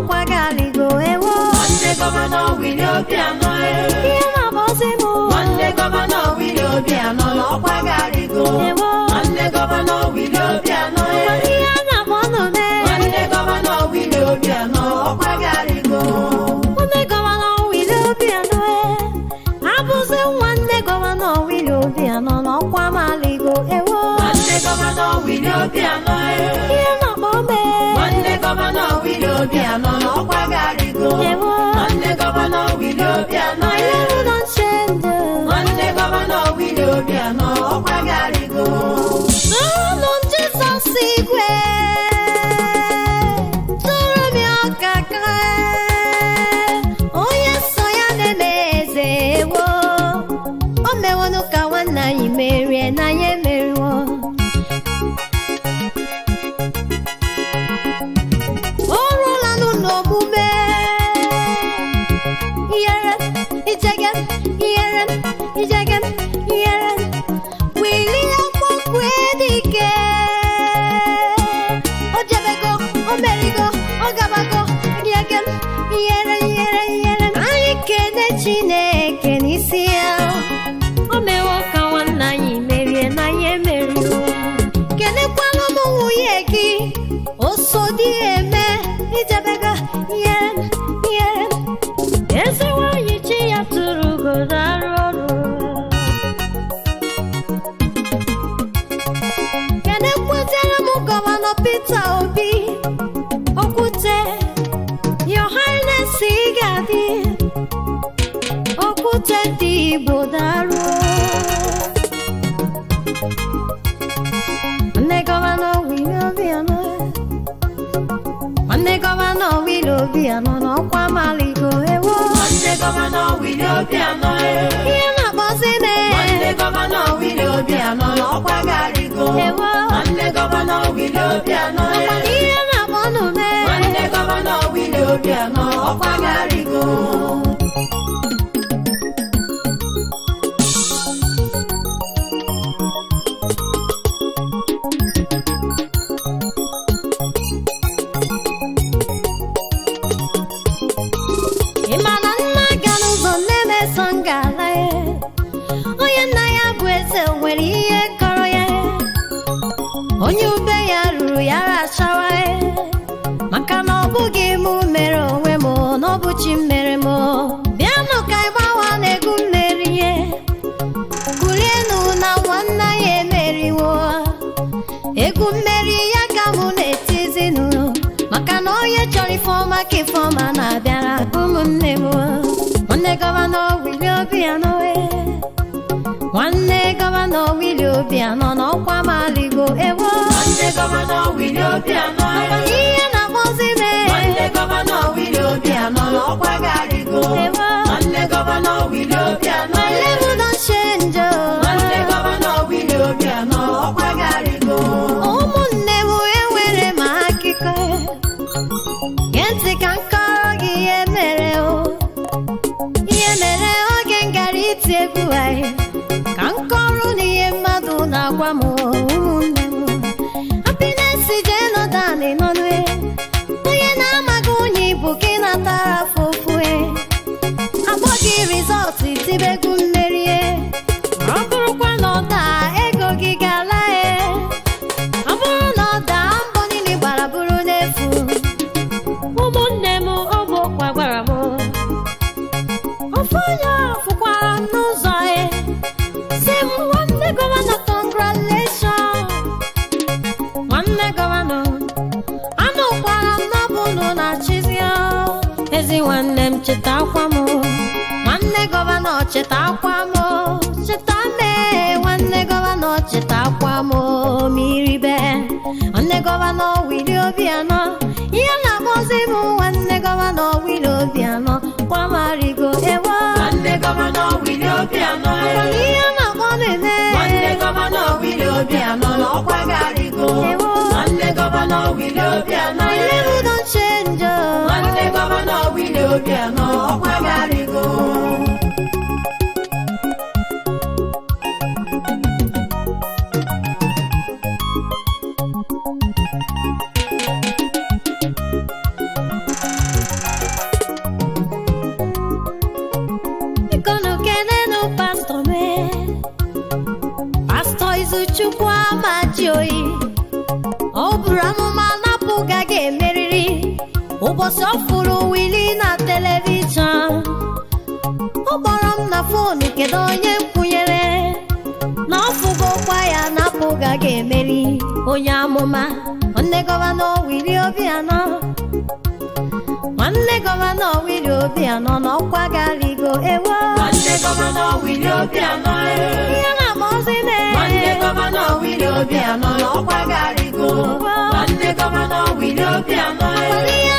n'ọkwa galigo ewo. Nwanne gọvanọ Willie Obianọ Ihe na-abọzi m Nwanne gọvanọ Willie Obianọ n'ọkwa galigo ewo. Nwanne gọvanọ Willie Obianọ Ihe a na-abọ n'ume. Nwanne gọvanọ Willie Obianọ ọkwa galigo Nwanne gọvanọ Willie Obianọ abụzi nwanne gọvanọ Willie Obianọ n'ọkwa maligo ewo. Nwanne gọvanọ Willie Obianọ Ihe na-akpọ me Nwanne gọvanọ Willie Obianọ n'ọkwa galigo ewo. Nwanne gọvanọ Willie Obianọ My level don't change. Nwanne gọvanọ Willie Obianọ ọkwa galigo N'ọnụ Jizọs igwe tụrụ m ọkaka onye so ya na-eme eze ewo. O mewonụ ka nwanne anyị merie na ya emeriwo. O ruola n'omume ihere ijege ihere ijege ihere Willie Akpọkwe dike o jebego o merigo ọ gabago ijege ihere ihere ihere anyị kene Chineke n'isi ya. O mewo ka nwanne anyị merie na ya emeriwo. Kenekwala ụmụ nwunye gị o so dị eme ijebego ihere ihere eze nwanyị chi ya tụrụ ugodo arụ ọrụ. Kenekwetara m gọvanọ Peter Obi Okwute Your Highness ị ga-adị Okwute ndị Igbo daruo. Nwanne gọvanọ Willie Obianọ Nwanne gọvanọ Willie Obianọ n'ọkwa maligo ewo. Nwanne gọvanọ Willie Obianọ Ihe na-akpọzi me Nwanne gọvanọ Willie Obianọ n'ọkwa galigo ewo. Nwanne gọvanọ Willie Obianọ Ihe na-akpọ n'ume Nwanne gọvanọ Willie Obianọ ọkwa galigo ị ma na nna ga n'ụzọ na-emeso ngala ya. Onye nna ya bụ eze nwere ihe kọrọ ya. Onye ube ya ruru ya rachawa ya. Maka na ọ bụghị mụ mere onwe m na ọ bụ chi mere m. Bịanụ ka anyị gbawa n'egwu mmeri ya. Kulienụ na nwanne ya emeriwo. Egwu mmeri ya ka mụ na-etizinụ maka na onye chọrọ ifeọma ka ifeọma na-abịara ụmụnne m. Nwanne gọvanọ Willie Obianọ Nwanne gọvanọ Willie Obianọ n'ọkwa maligo ewo. Nwanne gọvanọ Willie Obianọ Ihe na-akpọzi me Nwanne gọvanọ Willie Obianọ n'ọkwa galigo ewo. Nwanne gọvanọ Willie Obianọ My level don't change. Nwanne gọvanọ Willie Obianọ ọkwa galigo Ụmụnne m enwere m akụkọ gee ntị ka m kọrọ gị ihe mere ihe mere oge m gara iti egwu anyị ka m kọrọ na ihe mmadụ na-agwa m ụmụnne m. Happiness jee nọdụ anị n'ọnụ onye na-amaghị onye Igbo ka ị natara afụfụ agbọ gị rizọtụ itibegwu mmeri ọ bụrụkwa na ọ daa ego gị ga-ala ọ bụrụ na ọ daa mbọ niile gbara bụrụ n'efu. Ụmụnne m ogbokwa gwara m ofu onye fụkwara m n'ụzọ si m nwanne gọvanọ congratulation. Nwanne gọvanọ anụkwara m n'ọbụnụ na chizia ezi nwanne m cheta akwa m. Nwanne gọvanọ cheta akwa m cheta mee nwanne gọvanọ cheta akwa m miribe. Nwanne gọvanọ Willie Obianọ ihe na-akpọzi m nwanne gọvanọ Willie Obianọ kwa marigo ewo. Nwanne gọvanọ Willie Obianọ Ihe na-akpọ na-eme Nwanne gọvanọ Willie Obianọ n'ọkwa galigo ewo. Nwanne gọvanọ Willie Obianọ My level don't change. Nwanne gọvanọ Willie Obianọ ọkwa galigo Chukwu amachi oyi ọ bụrụ amụma napụ gaghị emeriri ụbọchị ọ fụrụ Wili na telivishọn ọ kpọrọ m na fonu kedu onye kwụnyere na ọ fụgokwa ya napụ gaghị emeri onye amụma nwanne gọvanọ Wili Obianọ nwanne gọvanọ Wili Obianọ n'ọkwa garigo ewo nwanne gọvanọ Wili Obianọ ihe na-amọzi nwanne gọvanọ Wili Obianọ n'ọkwa garigo nwanne gọvanọ Wili Obianọ ihe